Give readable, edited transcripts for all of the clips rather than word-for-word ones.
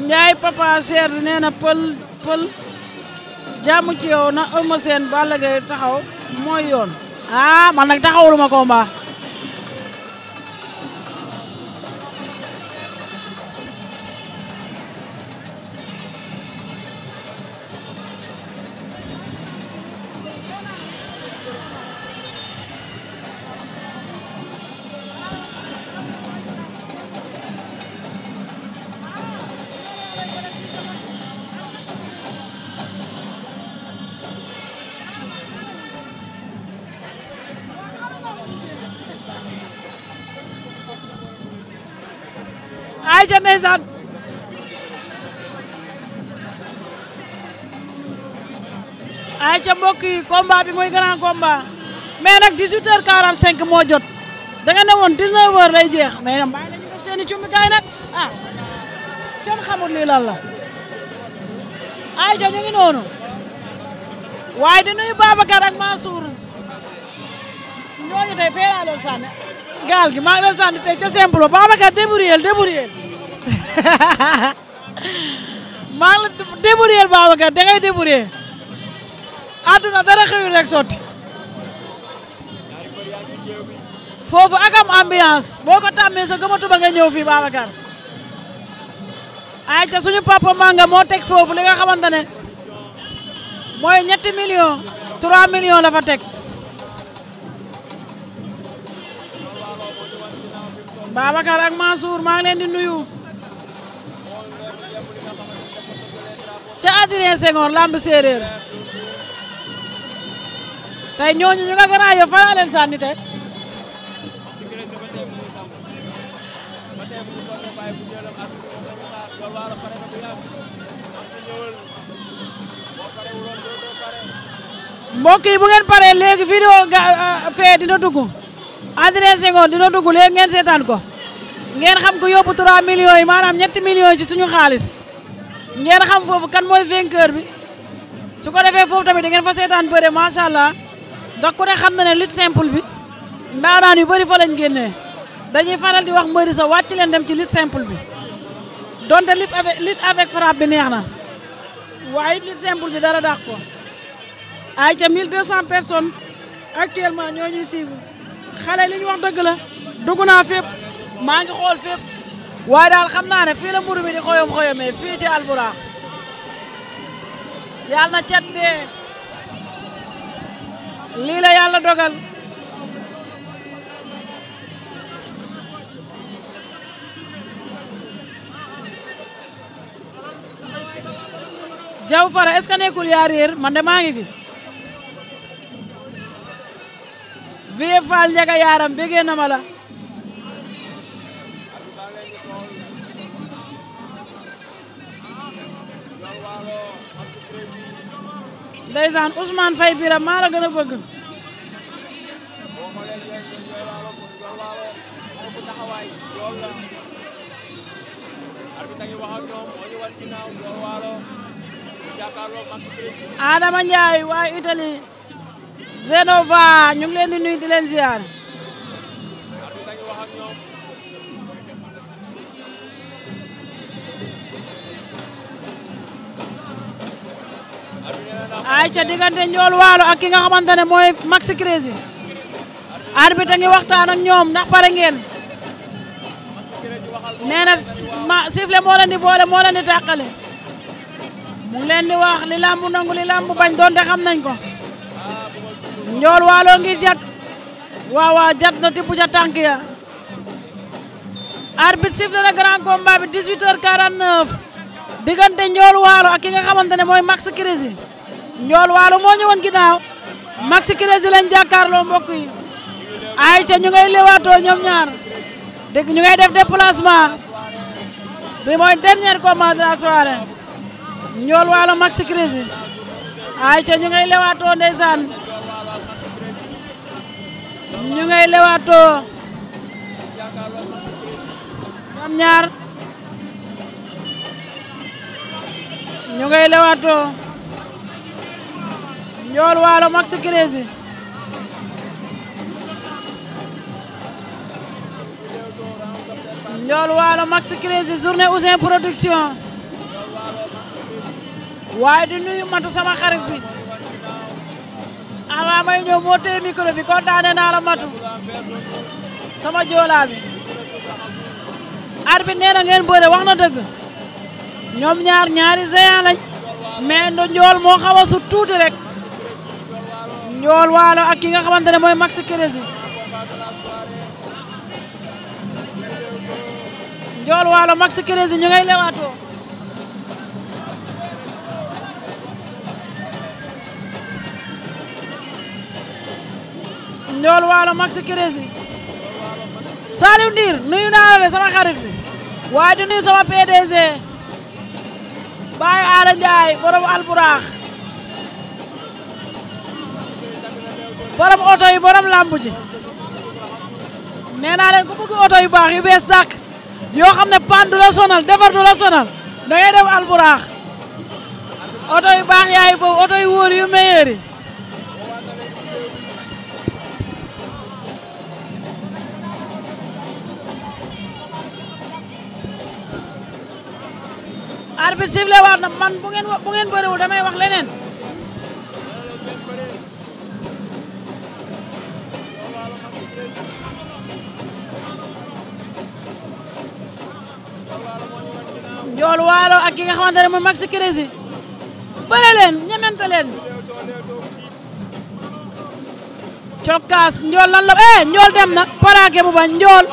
Ndiaye Papa Serge nee na pël jàmm ci yow na Eumeu Sène Balla Gaye taxaw mooy yoon. ah man nag taxawuluma combat. ayca ndeysaan ayca mbokk yi combat bi mooy grand combat mais nag 18h45 moo jot da nga ne woon 19h lay jeex mais nag bàyyi la ñu def seen i cumbikaay nag ah kenn xamul lii lan la ayca ñu ngi noonu waaye di nuyu Babacar ak Mansour ñooñu tey fee laa leen sànni gaal gi maa ngi leen sànni tey ca simple ba Babacar débrouillé maa ngi la débrouillé Babacar da ngay débrouillé àdduna dara xëyul rek sotti foofu ak am ambiance boo ko tàmmee sa gëmatu ba nga ñëw fii Babacar ay ca suñu papa Manga moo teg foofu li nga xamante ne mooy 3 millions la fa teg Babacar ak Mansour maa ngi leen di nuyu ca Adrien Senghor lamb séeréer tey ñooñu ñu nga gën a yow fa laa leen sànni tey mbokk yi bu ngeen paree léegi vidéo fee dina dugg Adrien Senghor dina dugg léegi ngeen seetaan ko ngeen xam ko yóbbu 3 millions yi maanaam 3 millions yi ci suñu xaalis ngeen xam foofu kan mooy vainqueur bi su ko defee foofu tamit da ngeen fa seetaan bëre macha allah ndax ku ne xam na ne lutte simple bi ndaanaan yu bëri fa lañ génnee dañuy faral di wax mbëri sa wàcc leen dem ci lutte simple bi donte lutte avec frappe bi neex na waaye lutte simple bi dara dàq ko ay ca 1200 personnes actuellement ñoo ñuy suivre xale li ñu wax dëgg la dugg naa fépp maa ngi xool fépp waaye daal xam naa ne fii la mburu mi di xoyom-xoyomee fii ci Albourakh yàlla na cat dee lii la yàlla dogal Jaw Fara est-ce que nekkul yaa réer man de maa ngi fi Vieux Fall Ndiaga Yaram bégee na ma la ndeysaan Ousmane Faye Biram maa la gën a bëgg Adama Ndiaye waa Italie Zenova ñu ngi leen di nuyu di leen ziar ay ca diggante Njool Waalo ak ki nga xamante ne mooy Max Crési arbitre ngi waxtaan ak ñoom ndax pare ngeen nee na sifflet moo leen di boole moo leen di tàqale mu ngi leen di wax li lamb nangu li lamb bañ doonte xam nañ ko Njool Waalo ngi jat waaw jat na tibb ca tànk ya arbitre sifflet na grand combat bi 18h49 diggante Njool Waalo ak ki nga xamante ne mooy Max Crési Njool Waalo moo ñëwoon ginnaaw Max Crési lañ jàkkaarloo mbokk yi ay ca ñu ngay lewaatoo ñoom ñaar dégg ñu ngay def déplacement bi mooy dernier combat de la soirée Njool Waalo Max Crési ay ca ñu ngay lewaatoo ndeysaan ñu ngay lewaatoo ñoom ñaar ñu ngay lewaatoo Njool Waalo Max Crési Njool Waalo Max Crési journée Ouzin Production waaye di nuyu matu sama xarit bi avant may ñëw moo téye micro bi kontaane naa la matu sama joolaa bi arbitre nee na ngeen bëre wax na dëgg ñoom ñaari géant lañ mais njool moo xaw a sut tuuti rek njool waalo ak ki nga xamante ne mooy Max Crési njool waalo Max Crési ñu ngay lewaatoo njool waalo Max Crési Saliou Ndir nuyu naa la sama xarit bi waaye di nuyu sama PDG Baye Ala Ndiaye borom alburaax borom oto yi borom lamb ji nee naa leen ku bëgg oto yu baax yu bees sàkk yoo xam ne pan du la sonal defar du la sonal da ngay dem alburaax oto yu baax yaay foofu oto yu wóor yu meilleur yi arbitre sifflé waat na man bu ngeen bëriwul damay wax leneen njool waalo ak ki nga xamante ne mooy Max Crési bëre leen ñemente leen cokkaas njool lan la njool dem na paraake bu bañ njool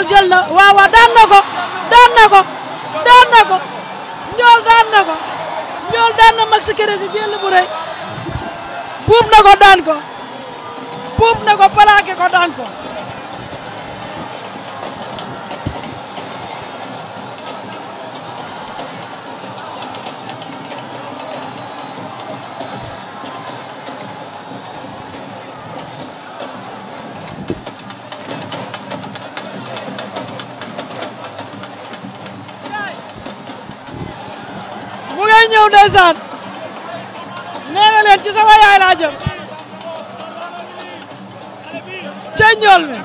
jël na waaw daan na ko njool daan na Max Crési jël bu rëy buub na ko daan ko paraake ko daan ko mu ngay ñëw ndeysaan nee na leen ci sama yaay laa jëm ca njool mi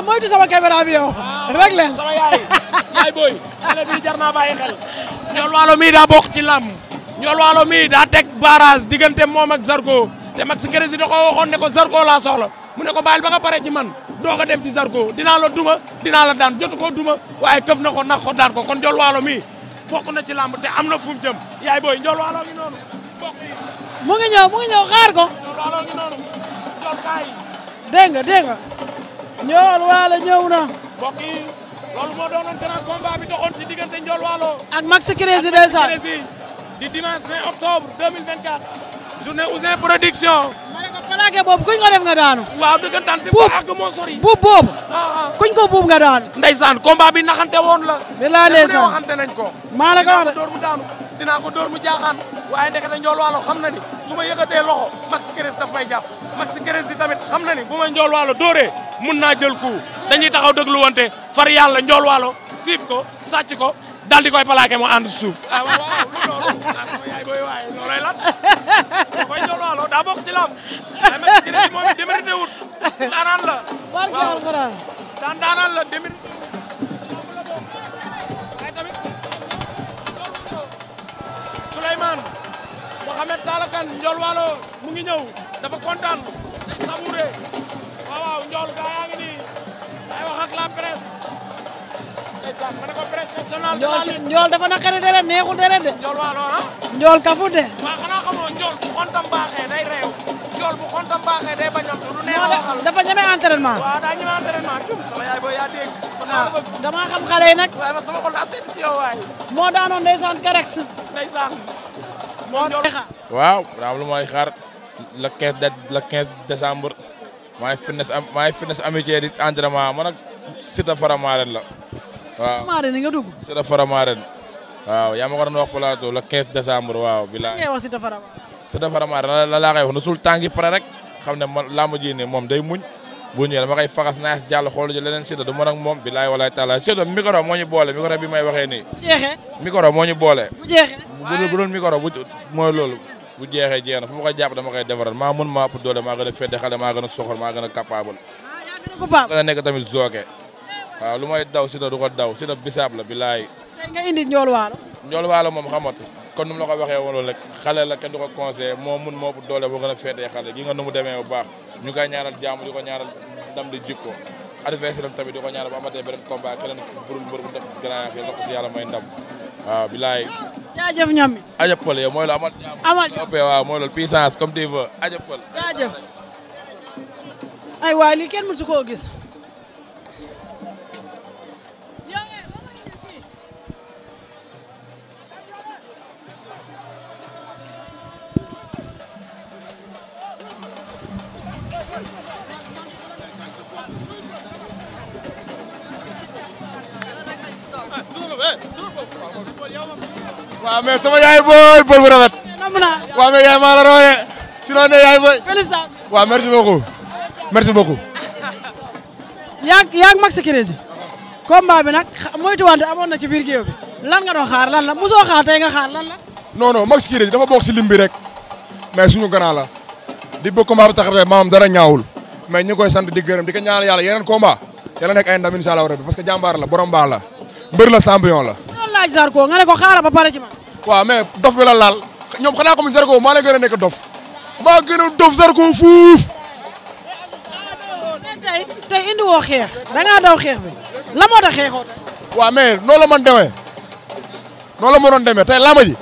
moytu sama caméra bi yow rek leen sama yaay booy xale bi jar naa bàyyi xel njool waalo mii daa bokk ci làmb njool waalo mii daa teg barrage diggante moom ak Zarko te Max Crési da ko waxoon ne ko Zarko laa soxla mu ne ko bàyyil ba nga pare ci man doo ko dem ci Zarko dinaa la duma dinaa la daan jotu ko duma waaye këf na ko nax ko daan ko kon njool waalo mii bokk na ci làmb te am na fu mu jëm yaay booy njool waalo ngi noonu bokk yi mu ngi ñëw xaar ko njool waalo ngi noonu njool kaay dégg nga njool waalo ñëw na bokk yi loolu moo doonoon grand combat bi doxoon ci diggante njool waalo ak Max Crési ndeysaan di dimanche 20 octobre 2024 journée Ouzin Production ma ne ko plaqué boobu kuñ ko def nga daanu waaw dëggantaan fi ko àgg moo sori buub boobu kuñ ko buub nga daanu ndeysaan combat bi naxante woon la bilaa ndeysaan waxante nañ ko maa la ko wax de door mu daanu dinaa ko door mu jaaxaan waaye ndekete njool waalo xam na ni su ma yëkkatee loxo Max Crési daf may jàpp Max Crési tamit xam na ni bu ma njool waalo dooree mun naa jël coup dañuy taxaw déglu wante far yàlla njool waalo siif ko sàcc ko dal di koy plaqué mu ànd suuf waaw lu loolu sama yaay booy waaye loolay lan koy njool waalo daa bokk ci lam ay Max Crési moom it démérité wut daanaan la barke alxuraan daanaan la démérité waaye tamit Souleymane Mohamed Talakan njool waalo mu ngi ñëw dafa kontaan sabouré waaw njool gaa yaa ngi nii ay wax ak la presse ndeysaan ma ne ko presse nationale njool dafa naqari deret neexul deret de njool waalo njool kafu de waa xanaa xamoo njool bu xontam baaxee day réew njool bu xontam baaxee day bañamtu lu neex a waxal dafa ñeme entraînement waaw daa ñeme entraînement cum sama yaay booy yaa dégg dama xam xale yi nag waaye man sama xol daa seet ci yow waay moo daanoon ndeysaan Karex ndeysaan moo njool waaw daam lu may xaar le 15 décembre maay fitness amitié di entraînement man ak Siteu Faramaren la waaw Faramaren nga dugg Siteu Faramaren waaw yaa ma ko doon wax plateau le 15 décembre waaw bilaay ngay wax Siteu Faramaren Siteu Faramaren la laa koy wax na sul tàngi pare rek xam ne man làmb ji ne moom day muñ bu ñëwee dama koy faxas naas jàll xool ji leneen Siteu du mën ak moom bilaay walaay taala Siteu micro moo ñu boole micro bi may waxee nii jeexee micro moo ñu boole bu jeexee bu doon micro bu mooy loolu bu jeexee jeex na fu ma koy jàpp dama koy defaral maa mun maa ëpp doole maa gën a fedde xale maa gën a soxor maa gën a capable maa gën a nekk tamit zooke waaw lu may daw Siteu du ko daw Siteu bisaab la bilaay tey nga indi njool waalo Ndiol Walo moom xamatu kon nu mu la ko waxee woon rek xale la kenn du ko conseillé moo mun moo doole boo gën a féetee xale gi nga nu mu demee bu baax ñu koy ñaanal jàmm di ko ñaanal ndam di jikko adversaire am tamit di ko ñaanal bu amatee beneen combat keneen burul mbër bu def grand yi la ko si yàlla may ndam waaw bilaay. jaajëf ñoom mi. ajapal yow mooy loolu amal jàmm waaw mooy loolu puissance comme tu veux ajapal. jaajëf. ay waay lii kenn mësu koo gis. waaw mais sama yaay booy bu rafet. waaw mais yaay maa la rawee. si noonu yaay booy. félicitations. waaw merci beaucoup. merci beaucoup. yaa ngi Max Crési. combat bi nag moytu wante amoon na ci biir géew bi. lan nga doon xaar lan la mosoo xaar tey nga xaar lan la. non non Max Crési dafa bokk si lim bi rek. mais suñu gannaaw la. di bëgg combat bi taxawee maam dara ñaawul. mais ñu koy sant di gërëm di ko ñaanal yàlla yeneen combat. yàlla nekk ay ndam incha allah rabbi parce que jàmbaar la borom baax la. mbër la champion la. loolu laaj Zarko nga ne ko xaaral ba pare ci man. waaw mais dof bi la laal ñoom xanaa ko Zarko maa la gën a nekk dof. maa gën a dof Zarko fuuf. tey indi woo xeex da ngaa daw xeex bi la moo tax xeexoo tey. waaw mais noonu la man demee noonu la ma doon demee tey lama ji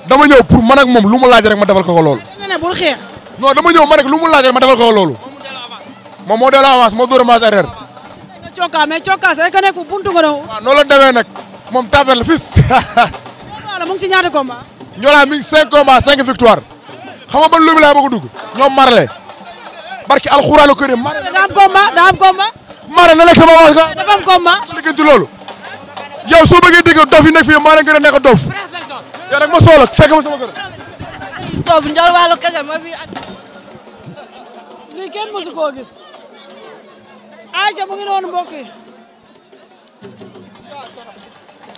dama ñëw pour man ak moom lu mu laaj rek ma defal ko loolu. nga ne bul xeex. non dama ñëw man rek lu mu laaj rek ma defal ko loolu. moom moo delloo avance moo dóor avance arrière. nga cokkaas mais cokkaas rek nekk buntu nga doon. waaw noonu la demee nag moom tapet la fils. Ndiol mu ngi ci ñaata combat. Ndiol mi ngi 5 combats 5 victoire xam nga ban lóbi laa bëgg a dugg ñoom marle barki alxuraanu karim marle daa am combat. marle na lekk sama avance nga. dafa am combat. liggéeyantu loolu. yow soo bëggee dégg dof yi nekk fii maa leen gën a nekk dof. yow nag ma soxla fekk ma sama kër. boobu Ndiol Walo kese ma fi. lii kenn mësu koo gis. Aïcha mu ngi noonu mbokk yi.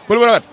Pël bu rafet